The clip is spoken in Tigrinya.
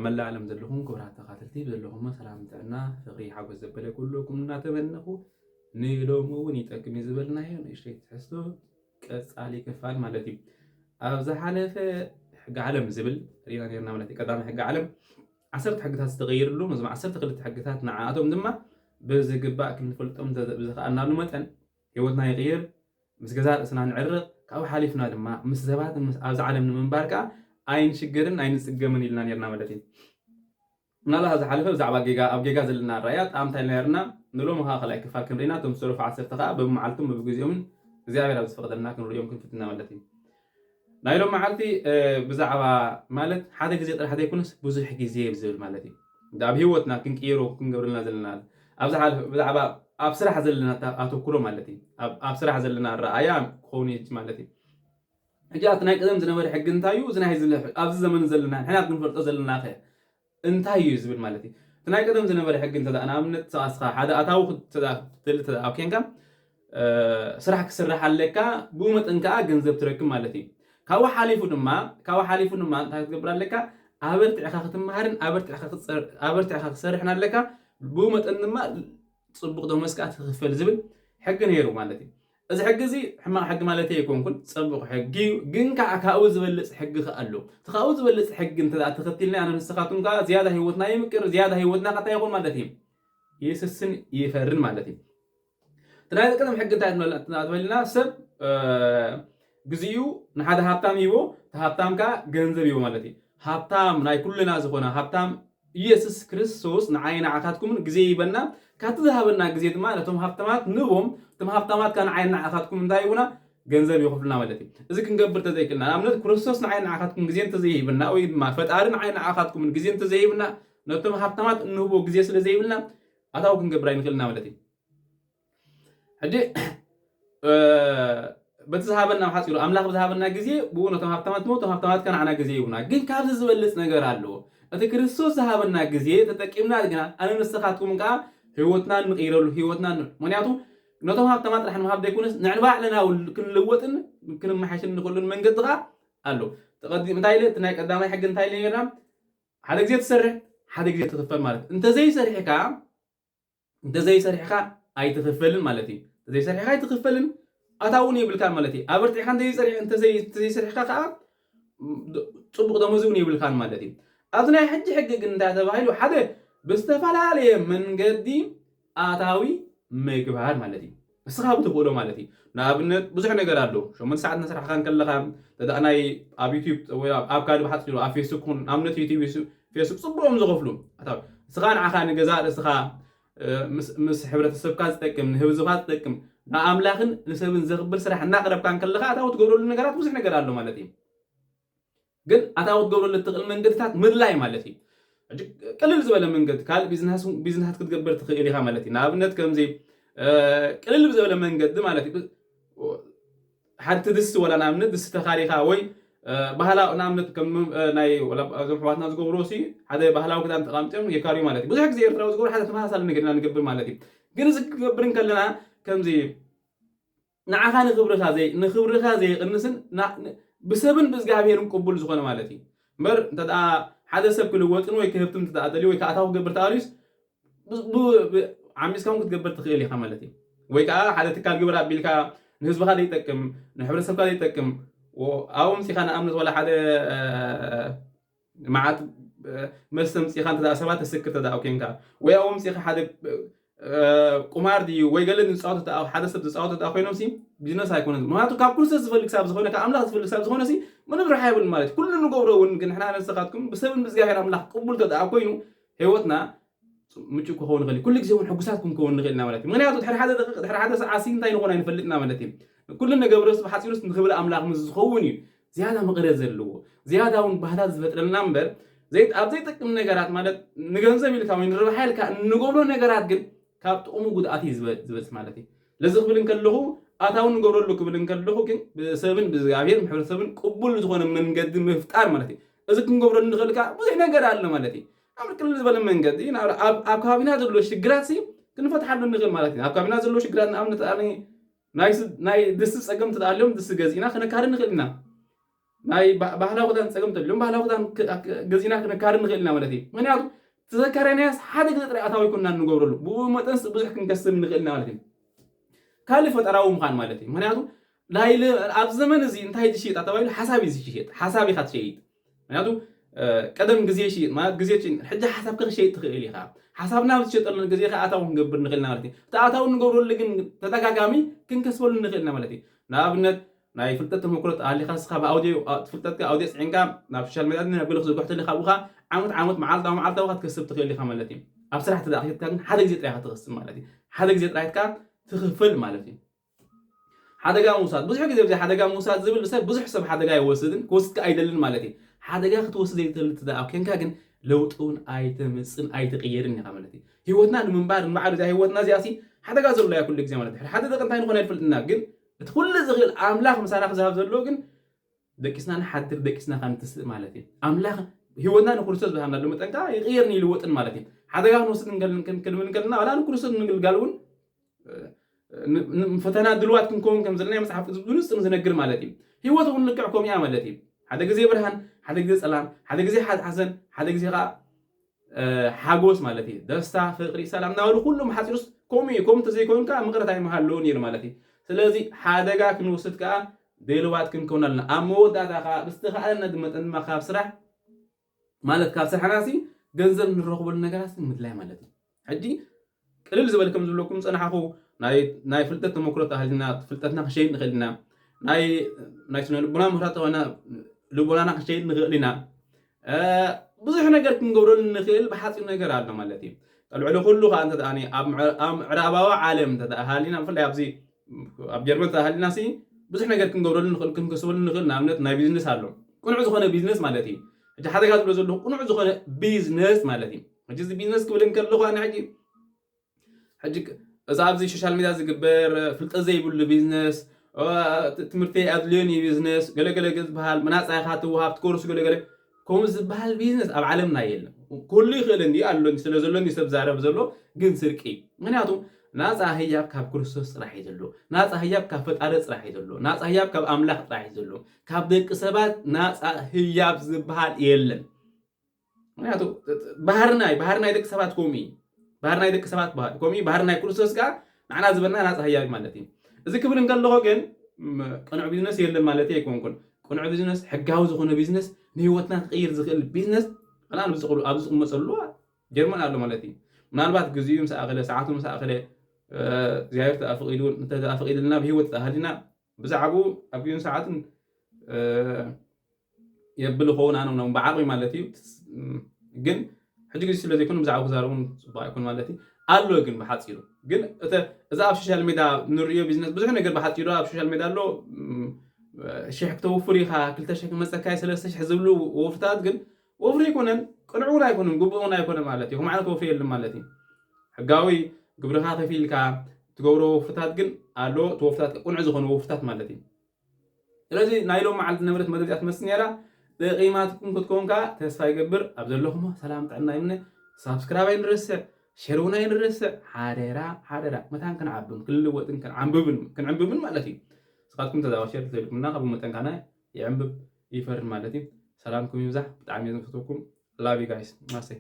ملا عالم زلهم كبرات تقاتلتي زلهم سلام تعنا فقري حاجز زبله كلكم ناتمنخو نيلوم وني تقمي زبلنا هي نشي تحسو قصالي كفال مالتي ابز حلفه حق عالم زبل رينا ديرنا مالتي قدام حق عالم 10 حقታት ዝተغير له مزما 10 ክልተ حقታት ንዓቶም ድማ ብዝግባእ ክንፈልጦም ብዝኸኣልና መጠን ህይወትና ይغير ምስ ገዛ ርእስና ንዕርቕ ካብ ሓሊፍና ድማ ምስ ሰባት ኣብዚ ዓለም ንምንባር ከዓ ኣይንሽገርን ኣይንጽገምን ኢልና ነርና ማለት እዩ ምናልባት ኣብዚ ሓለፈ ብዛዕባ ጌጋ ኣብ ጌጋ ዘለና ራእያ ጣምታይ ነርና ንሎም ኸላይ ክፋል ክንሪና ቶም ሰሩፍ 10 ከዓ በመዓልቱም በግዚኦምን እግዚአብሔር ኣብ ዝፈቅደልና ክንሪኦም ክንፍትና ማለት እዩ ናይሎም መዓልቲ ብዛዕባ ማለት ሓደ ግዜ ጥራሕ ዘይኮነስ ብዙሕ ግዜ ብዝብል ማለት እዩ ኣብ ህይወትና ክንቀይሮ ክንገብርልና ዘለና ኣብዚ ሓለፈ ብዛዕባ ኣብ ስራሕ ዘለና ኣተኩሮ ማለት እዩ ኣብ ስራሕ ዘለና ራእያ ክኸውን ይጅ ማለት እዩ እጃት ናይ ቀደም ዝነበረ ሕጊ እንታይ እዩ ዝናይ ዝለፍ ኣብዚ ዘመን ዘለና ንሕና ክንፈልጦ ዘለና ኸ እንታይ እዩ ዝብል ማለት እዩ ናይ ቀደም ዝነበረ ሕጊ እንተዳእና ኣብነት ተኣስኻ ሓደ ኣታው ትል ኣብ ኮንካ ስራሕ ክስራሕ ኣለካ ብኡ መጠን ከዓ ገንዘብ ትረክብ ማለት እዩ ካብኡ ሓሊፉ ድማ እንታይ ክትገብር ኣለካ ኣበርቲዕኻ ክትመሃርን ኣበርቲዕኻ ክሰርሕን ኣለካ ብኡ መጠን ድማ ጽቡቕ ደመወዝ ከዓ ትኽፈል ዝብል ሕጊ ነይሩ ማለት እዩ እዚ ሕጊ እዚ ሕማቕ ሕጊ ማለት ኣይኮንኩን ጽቡቕ ሕጊ ግን ከዓ ካብኡ ዝበልጽ ሕጊ ከኣሉ ካብኡ ዝበልጽ ሕጊ እንተዳ ተኸቲልና ኣነ ንስኻቱም ከዓ ዝያዳ ህይወትና ይምቅር ዝያዳ ህይወትና ቀጣይ ይኹን ማለት እዩ ይስስን ይፈርን ማለት እዩ ትናይ ቀደም ሕጊ እንታይ ትበልና ሰብግዚኡ ንሓደ ሃብታም ይቦ ሃብታም ከዓ ገንዘብ ይቦ ማለት እዩ ሃብታም ናይ ኩልና ዝኾነ ሃብታም ኢየሱስ ክርስቶስ ንዓይና ዓካትኩምን ግዜ ይበና ካቲ ዝሃበና ግዜ ድማ ነቶም ሃብታማት ንቦም እቶም ሃብታማት ከዓ ንዓይና ዓካትኩም እንታይ ይቡና ገንዘብ ይኸፍሉና ማለት እዩ እዚ ክንገብር ተዘይክልና ንኣብነት ክርስቶስ ንዓይና ዓካትኩም ግዜ እንተዘይሂብና ወይ ድማ ፈጣሪ ንዓይና ዓካትኩምን ግዜ እንተዘይሂብና ነቶም ሃብታማት እንህቦ ግዜ ስለ ዘይብልና ኣታው ክንገብር ኣይንኽእልና ማለት እዩ ሕጂ በቲ ዝሃበና ሓፂሩ ኣምላኽ ብዝሃበና ግዜ ብኡ ነቶም ሃብታማት ሞቶም ሃብታማት ከዓ ንዓና ግዜ ይቡና ግን ካብዚ ዝበልጽ ነገር ኣለዎ እቲ ክርስቶስ ዝሃበና ግዜ ተጠቂምና ግና ኣነ ንስኻትኩም ከዓ ህይወትና ንቕይረሉ ህይወትና ምክንያቱ ነቶም ሃብታማት ጥራሕ ንምሃብ ዘይኮነስ ንዕና ባዕልና ክንልወጥን ክንመሓሽን ንኽእሉን መንገዲ ከዓ ኣሎ ተቐዲም እንታይ ኢለ እቲ ናይ ቀዳማይ ሕጊ እንታይ ኢለ ነርና ሓደ ግዜ ትሰርሕ ሓደ ግዜ ትኽፈል ማለት እንተዘይሰሪሕካ ኣይትኽፈልን ማለት እዩ እንተዘይሰሪሕካ ኣይትኽፈልን ኣታውን ይብልካን ማለት እዩ ኣበርቲዕካ እንተዘይሰሪሕካ ከዓ ጽቡቕ ደመወዝ እውን ይብልካን ማለት እዩ ኣብዚ ናይ ሕጂ ሕጊ ግን እንታይ ተባሂሉ ሓደ ብዝተፈላለየ መንገዲ ኣታዊ ምግባር ማለት እዩ ንስኻ ብትኽእሎ ማለት እዩ ንኣብነት ብዙሕ ነገር ኣሎ 8 ሰዓት ነስራሕካ ከለኻ ተዳእናይ ኣብ ዩቲዩብ ወይ ኣብ ካልእ ብሓፂሩ ኣብ ፌስቡክ ኩን ኣብነት ዩቲዩብ ፌስቡክ ጽቡቖም ዝኸፍሉ ኣታዊ ንስኻ ንዓኻ ንገዛ ርእስኻ ምስ ሕብረተሰብካ ዝጠቅም ንህዝብካ ዝጠቅም ንኣምላኽን ንሰብን ዘኽብር ስራሕ እናቕረብካ ከለኻ ኣታዊ ትገብረሉ ነገራት ብዙሕ ነገር ኣሎ ማለት እዩ ግን ኣታዊ ትገብረሉ እትኽእል መንገድታት ምድላይ ማለት እዩ ቅልል ዝበለ መንገዲ ካልእ ቢዝነስ ክትገብር ትኽእል ኢኻ ማለት እዩ ንኣብነት ከምዚ ቅልል ብዘበለ መንገዲ ማለት እዩ ሓንቲ ድስቲ ወላ ንኣብነት ድስቲ ተኻሪኻ ወይ ባህላዊ ንኣብነት ከም ናይ እዞም ኣሕዋትና ዝገብሮ ሲ ሓደ ባህላዊ ክዳን ተቐሚጦም የካርዩ ማለት እዩ ብዙሕ ግዜ ኤርትራዊ ዝገብሩ ሓደ ተመሳሳሊ ነገር ኢና ንገብር ማለት እዩ ግን እዚ ክገብርን ከለና ከምዚ ንዓኻ ንኽብርኻ ዘይቕንስን ብሰብን ብእግዚአብሔርን ቅቡል ዝኾነ ማለት እዩ እምበር እንተኣ ሓደ ሰብ ክልወጥን ወይ ክህብትን ተደልዩ ወይ ከኣታው ክገብር ተኣልዩስ ዓሚስካ እውን ክትገብር ትኽእል ኢኻ ማለት እዩ ወይ ከዓ ሓደ ትካል ግብር ኣቢልካ ንህዝብካ ዘይጠቅም ንሕብረተሰብካ ዘይጠቅም ኣብኡ ምፂኻ ንኣብነት ወላ ሓደ መዓት መስተ ምፂኻ እንተኣ ሰባት ተስክር ተዳኣ ኮንካ ወይ ኣብኡ ምፂኻ ሓደ ቁማር ድዩ ወይ ገለ ዝፃወቱ ሓደ ሰብ ዝፃወቱ ተዳኣ ኮይኖም ሲ ቢዝነስ ኣይኮነን ምክንያቱ ካብ ኩሉ ሰብ ዝፈልግ ሰብ ዝኾነ ካብ ኣምላኽ ዝፈልግ ሰብ ዝኾነ ሲ ምንም ረብሓ የብሉን ማለት እዩ ኩሉ ንገብሮ እውን ግን ንሕና ነስኻትኩም ብሰብን ብእግዚአብሔር ኣምላኽ ቅቡል ተዳኣ ኮይኑ ህይወትና ምቹእ ክኸውን ይኽእል ኩሉ ግዜ እውን ሕጉሳት ክንከውን ንኽእል ኢና ማለት እዩ ምክንያቱ ድሕሪ ሓደ ደቂቕ ድሕሪ ሓደ ሰዓት ሲ እንታይ ንኾን ኣይንፈልጥና ማለት እዩ ኩሉ ነገርስ ብሓፂሩስ ንኽብል ኣምላኽ ምስ ዝኸውን እዩ ዝያዳ መቕረት ዘለዎ ዝያዳ እውን ባህታት ዝፈጥረልና እምበር ኣብ ዘይጠቅም ነገራት ማለት ንገንዘብ ኢልካ ወይ ንረብሓ ኢልካ ንገብሮ ነገራት ግን ካብ ጥቕሙ ጉድኣት እዩ ዝበፅሕ ማለት እዩ ለዚ ክብል ከለኹ ኣታውን ንገብረሉ ክብል ከለኹ ግን ብሰብን ብእግዚአብሔር ሕብረተሰብን ቅቡል ዝኾነ መንገዲ ምፍጣር ማለት እዩ እዚ ክንገብረሉ ንኽእል ከዓ ብዙሕ ነገር ኣሎ ማለት እዩ ኣብ ቅልል ዝበለ መንገዲ ኣብ ከባቢና ዘሎ ሽግራት ሲ ክንፈትሓሉ ንኽእል ማለት እዩ ኣብ ከባቢና ዘሎ ሽግራት ንኣብነት ናይ ድስቲ ፀገም ተዳልዮም ድስቲ ገዚእና ክነካሪ ንኽእል ኢና ናይ ባህላዊ ክዳን ፀገም ተልዮም ባህላዊ ክዳን ገዚና ክንካር ንኽእል ኢና ማለት እዩ ምክንያቱ ተዘካርያናስ ሓደ ግዜ ጥራይ ኣታዊ ኩና ንገብረሉ ብኡ መጠንስ ብዙሕ ክንከስብ ንኽእል ኢና ማለት እዩ ካልእ ፈጠራዊ ምዃን ማለት እዩ ምክንያቱ ኣብ ዘመን እዚ እንታይ ዝሽየጥ ተባሂሉ ሓሳብ እዩ ዝሽየጥ ሓሳብ ኢኻ ትሸይጥ ምክንያቱ ቀደም ግዜ ይሽየጥ ማለት ግዜ ሕጂ ሓሳብ ክሸይጥ ትኽእል ኢኻ ሓሳብና ብዝሸጠሉ ግዜ ከዓ ኣታዊ ክንገብር ንኽእልና ማለት እዩ እቲ ኣታዊ ንገብረሉ ግን ተደጋጋሚ ክንከስበሉ ንኽእልና ማለት እዩ ንኣብነት ናይ ፍልጠት ተመክሮት ኣሊኻ ስኻ ብኣውድዮ ፍልጠትካ ኣውድዮ ፅዒንካ ናብ ሶሻል ሚድያ ነቢሉ ክዝርግሕ ተለካ ብኻ ዓመት መዓልታዊ ክትከስብ ትኽእል ኢኻ ማለት እዩ ኣብ ስራሕ ተዳኺልካ ግን ሓደ ግዜ ጥራይ ክትኸስብ ማለት እዩ ሓደ ግዜ ጥራይትካ ትኽፈል ማለት እዩ ሓደጋ ምውሳድ ብዙሕ ግዜ ብዘይ ሓደጋ ምውሳድ ዝብል ሰብ ብዙሕ ሰብ ሓደጋ ይወስድን ክወስድካ ኣይደልን ማለት እዩ ሓደጋ ክትወስድ ዘይትእል ትደኣ ኮንካ ግን ለውጢ እውን ኣይተምፅን ኣይተቀየርን ኢኻ ማለት እዩ ሂወትና ንምንባር ንባዕሉ እዛ ሂወትና እዚኣሲ ሓደጋ ዘሎ እያ ኩሉ ግዜ ማለት እዩ ሓደ ደቂ እንታይ ንኾነ ይፈልጥና ግን እቲ ኩሉ ዝኽእል ኣምላኽ ምሳና ክዝሃብ ዘሎ ግን ደቂስና ንሓድር ደቂስና ከምትስእ ማለት እዩ ኣምላኽ ሂወትና ንክርስቶስ ዝሃብና ሎ መጠንካ ይቕየርን ይልወጥን ማለት እዩ ሓደጋ ክንወስድ ክንብል ከለና ዋላ ንክርስቶስ ንግልጋል እውን ፈተና ድልዋት ክንከውን ከም ዘለና መፅሓፍ ቅዱስ ብንጹር ዝነግር ማለት እዩ ሂወት እውን ልክዕ ከምኡ እያ ማለት እዩ ሓደ ግዜ ብርሃን ሓደ ግዜ ፀላም ሓደ ግዜ ሓዘን ሓደ ግዜ ከዓ ሓጎስ ማለት እዩ ደስታ ፍቅሪ ሰላም ናበሉ ኩሎም ሓፂሩስ ከምኡ እዩ ከምኡ እንተዘይኮንካ ምቕረት ኣይመሃለዎ ነይሩ ማለት እዩ ስለዚ ሓደጋ ክንወስድ ከዓ ድልዋት ክንከውን ኣለና ኣብ መወዳእታ ከዓ ብዝተኸኣለና መጠን ድማ ካብ ስራሕ ማለት ካብ ስራሕናሲ ገንዘብ ንረኽበሉ ነገራት ምድላይ ማለት እዩ ሕጂ ቅልል ዝበለ ከም ዝብለኩም ፀናሓኹ ናይ ፍልጠት ተመክሮ ተሃሊና ፍልጠትና ክሸይድ ንኽእል ኢና ናይ ስነ ልቡና ምህረት ኾይና ልቡናና ክሸይድ ንኽእል ኢና ብዙሕ ነገር ክንገብረሉ ንኽእል ብሓፂሩ ነገር ኣሎ ማለት እዩ ልዕሊ ኩሉ ከዓ እንተደኣኒ ኣብ ምዕራባዊ ዓለም እንተሃሊና ብፍላይ ኣብዚ ኣብ ጀርመን ተሃሊና ሲ ብዙሕ ነገር ክንገብረሉ ንኽእል ክንከስበሉ ንኽእል ንኣብነት ናይ ቢዝነስ ኣሎ ቁኑዕ ዝኾነ ቢዝነስ ማለት እዩ ሕጂ ሓደጋ ዝብሎ ዘለኹ ቁኑዕ ዝኾነ ቢዝነስ ማለት እዩ ሕጂ እዚ ቢዝነስ ክብል እንከለኹ ኣነ ሕጂ እዚ ኣብዚ ሶሻል ሚድያ ዝግበር ፍልጠት ዘይብሉ ቢዝነስ ትምህርቲ ኣድልዮን ቢዝነስ ገለገለ ዝበሃል መናፃ ኢኻ ትወሃብ ትኮርሱ ገለገለ ከምኡ ዝበሃል ቢዝነስ ኣብ ዓለምና የለን ኩሉ ይኽእል እንዲ ኣሎኒ ስለ ዘሎኒ ሰብ ዛረብ ዘሎ ግን ስርቂ ምክንያቱ ናፃ ህያብ ካብ ክርስቶስ ጥራሕ እዩ ዘሎ ናፃ ህያብ ካብ ፈጣሪ ጥራሕ እዩ ዘሎ ናፃ ህያብ ካብ ኣምላኽ ጥራሕ እዩ ዘሎ ካብ ደቂ ሰባት ናፃ ህያብ ዝበሃል የለን ምክንያቱ ባህር ናይ ደቂ ሰባት ከምኡ እዩ ባህር ናይ ደቂ ሰባት ከምኡ ባህር ናይ ክርስቶስ ከዓ ንዓና ዝበልና ናፃ ህያብ ማለት እዩ እዚ ክብል እንከለኹ ግን ቅኑዕ ቢዝነስ የለን ማለት ኣይኮንኩን ቅኑዕ ቢዝነስ ሕጋዊ ዝኾነ ቢዝነስ ንሂወትና ክቕይር ዝኽእል ቢዝነስ ኣነ ኣብ ዝቕመፀሉ ጀርመን ኣሎ ማለት እዩ ምናልባት ግዚኡ ምሳእኸለ ሰዓቱ ምሳእኸለ እግዚኣብሔር ተኣፈቒድልና ብሂወት ተሃሊና ብዛዕባኡ ኣብ ግዜን ሰዓትን የብል ኸውን ኣነ ብዓቕሚ ማለት እዩ ግን ሕጂ ግዜ ስለ ዘይኮነ ብዛዕባ ክዛረቡ ፅቡቅ ኣይኮን ማለት እዩ ኣሎ ግን ብሓፂሩ ግን እዛ ኣብ ሶሻል ሚድያ ንሪኦ ቢዝነስ ብዙሕ ነገር ብሓፂሩ ኣብ ሶሻል ሚድያ ኣሎ ሽሕ ክተውፍር ኢኻ 2,000 ክመፀካይ 3,000 ዝብሉ ወፍርታት ግን ወፍሪ ኣይኮነን ቅኑዕ እውን ኣይኮነን ግቡእ እውን ኣይኮነን ማለት እዩ ከምኡ ዓይነት ወፍሪ የለን ማለት እዩ ሕጋዊ ግብርኻ ከፊልካ ትገብሮ ወፍርታት ግን ኣሎ እቲ ወፍርታት ቅኑዕ ዝኾኑ ወፍርታት ማለት እዩ ስለዚ ናይ ሎም መዓልቲ ነበረት መደብ እያ ትመስል ነይራ ጠቂማትኩም ክትኮንካ ተስፋ ይገብር ኣብ ዘለኹም ሰላም ጥዕና ይምነ ሳብስክራይብ ኣይንርስዕ ሸር እውን ኣይንርስዕ ሓደራ መታን ክንዓብን ክንልወጥን ክንዕንብብን ማለት እዩ ስኻትኩም ተዛባ ሸር ትልኩምና ካብ መጠንካና ይዕንብብ ይፈርን ማለት እዩ ሰላምኩም ይብዛሕ ብጣዕሚ እየ ዝፈትወኩም ላቭ ዩ ጋይስ ማሰይ